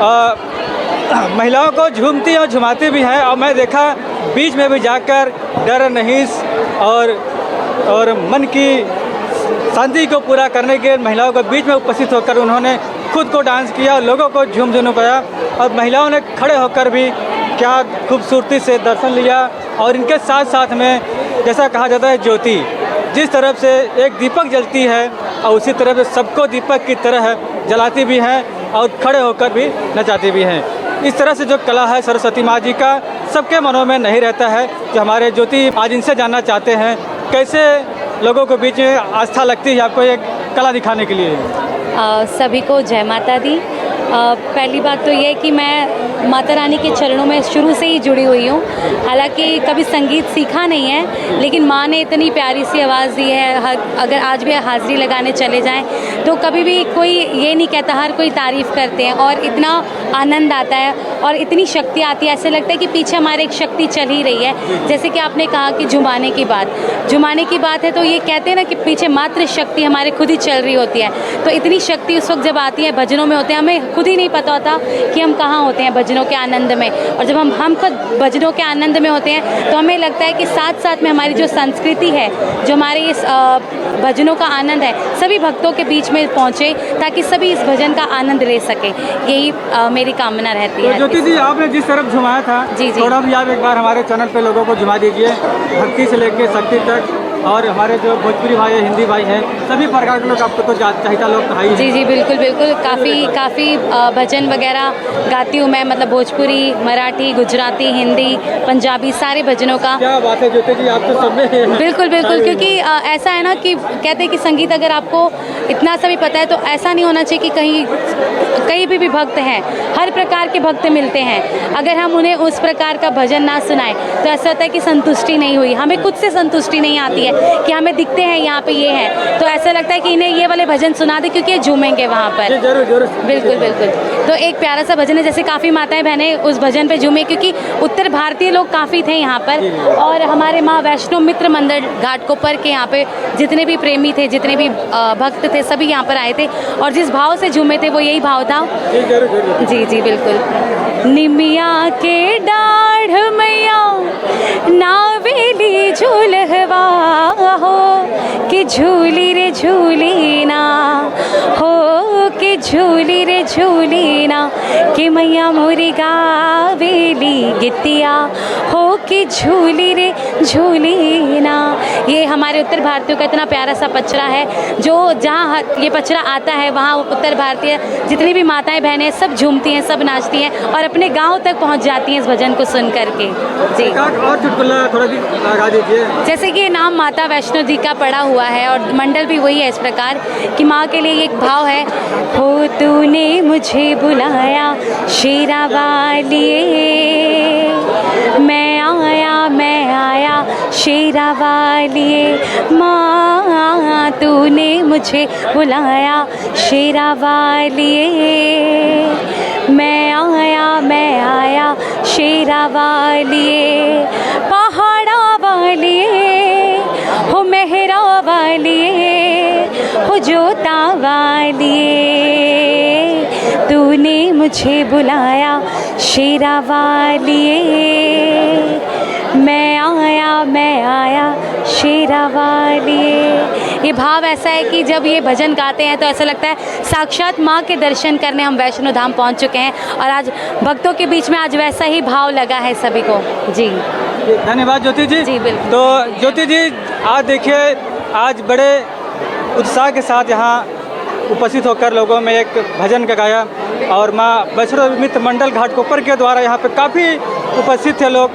महिलाओं को झूमती और झुमाती भी हैं। और मैं देखा बीच में भी जाकर डर रहीस और मन की शांति को पूरा करने के महिलाओं के बीच में उपस्थित होकर उन्होंने खुद को डांस किया और लोगों को झूम पाया। और महिलाओं ने खड़े होकर भी क्या खूबसूरती से दर्शन लिया। और इनके साथ साथ में जैसा कहा जाता है ज्योति, जिस तरफ से एक दीपक जलती है और उसी तरह से सबको दीपक की तरह जलाती भी हैं और खड़े होकर भी नचाती भी हैं। इस तरह से जो कला है सरस्वती माँ जी का सबके मनों में नहीं रहता है। जो हमारे ज्योति आज इनसे जानना चाहते हैं कैसे लोगों के बीच में आस्था लगती है आपको एक कला दिखाने के लिए। सभी को जय माता दी। पहली बात तो ये कि मैं माता रानी के चरणों में शुरू से ही जुड़ी हुई हूँ। हालांकि कभी संगीत सीखा नहीं है, लेकिन माँ ने इतनी प्यारी सी आवाज़ दी है। अगर आज भी हाज़िरी लगाने चले जाएं तो कभी भी कोई ये नहीं कहता, हर कोई तारीफ़ करते हैं और इतना आनंद आता है और इतनी शक्ति आती है। ऐसे लगता है कि पीछे हमारे एक शक्ति चल ही रही है। जैसे कि आपने कहा कि जुमाने की बात है, तो ये कहते हैं ना कि पीछे मात्र शक्ति हमारे खुद ही चल रही होती है। तो इतनी शक्ति उस वक्त जब आती है, भजनों में होते हैं, हमें खुद ही नहीं पता होता कि हम कहाँ होते हैं भजनों के आनंद में। और जब हम खुद भजनों के आनंद में होते हैं तो हमें लगता है कि साथ साथ में हमारी जो संस्कृति है, जो हमारे इस भजनों का आनंद है, सभी भक्तों के बीच में पहुँचे ताकि सभी इस भजन का आनंद ले सके। यही मेरी कामना रहती है। ज्योति जी, आपने जिस तरफ झुमाया था, जी थोड़ा भी आप एक बार हमारे चैनल पे लोगों को झुमा दीजिए, भक्ति से लेके शक्ति तक। और हमारे जो भोजपुरी भाई है, हिंदी भाई हैं, सभी प्रकार के लोग आपको तो चाहता लोग भाई। जी बिल्कुल काफ़ी भजन वगैरह गाती हूँ मैं, मतलब भोजपुरी, मराठी, गुजराती, हिंदी, पंजाबी, सारे भजनों का। क्या बात है ज्योति जी, आप तो सब में बिल्कुल क्योंकि ऐसा है ना कि कहते हैं कि संगीत अगर आपको इतना सा भी पता है तो ऐसा नहीं होना चाहिए कि कहीं भी भक्त हैं। हर प्रकार के भक्त मिलते हैं। अगर हम उन्हें उस प्रकार का भजन ना सुनाएं तो ऐसा होता है कि संतुष्टि नहीं हुई। हमें खुद से संतुष्टि नहीं आती है कि हमें दिखते हैं यहाँ पे ये है, तो ऐसा लगता है कि इन्हें ये वाले भजन सुना दे क्योंकि ये झूमेंगे वहाँ पर। जरूर बिल्कुल। तो एक प्यारा सा भजन है, जैसे काफ़ी माताएं बहनें उस भजन पे झूमे क्योंकि उत्तर भारतीय लोग काफ़ी थे यहाँ पर। और हमारे माँ वैष्णो मित्र मंदिर घाटकोपर के यहाँ पे जितने भी प्रेमी थे, जितने भी भक्त थे, सभी यहाँ पर आए थे और जिस भाव से झूमे थे वो यही भाव था। जी बिल्कुल। निमिया के डाढ़ मैया नावेली झूलहवा हो कि झूली रे झूली ना हो, कि झूली रे झूली ना, कि मैया मोरी गावेली गितिया हो कि झूली रे झूली ना। ये हमारे उत्तर भारतीयों का इतना प्यारा सा पचरा है। जो जहाँ ये पचरा आता है वहाँ उत्तर भारतीय जितनी भी माताएं बहनें सब झूमती हैं, सब नाचती हैं और अपने गाँव तक पहुँच जाती हैं इस भजन को सुन करके। जी और चुटकुला थोड़ा भी लगा दीजिए। जैसे कि ये नाम माता वैष्णो जी का पड़ा हुआ है और मंडल भी वही है इस प्रकार कि माँ के लिए एक भाव है, हो तूने मुझे बुलाया शेरा वालिए, मैं आया शेरा वालिए, माँ तूने मुझे बुलाया शेरा वालिए, मैं आया शेरा वालिए, पहाड़ा वालिए हो, मेहरा वालिए हो, जोता वालिए, तूने मुझे बुलाया शेरा वालिए, मैं आया शेरा वालिए। ये भाव ऐसा है कि जब ये भजन गाते हैं तो ऐसा लगता है साक्षात माँ के दर्शन करने हम वैष्णो धाम पहुँच चुके हैं और आज भक्तों के बीच में आज वैसा ही भाव लगा है सभी को। जी धन्यवाद ज्योति जी। जी बिल्कुल। तो ज्योति जी, आज देखिए, आज बड़े उत्साह के साथ यहाँ उपस्थित होकर लोगों में एक भजन का गाया और माँ वैष्णो मित्र मंडल घाटकोपर के द्वारा यहाँ पे काफ़ी उपस्थित थे लोग।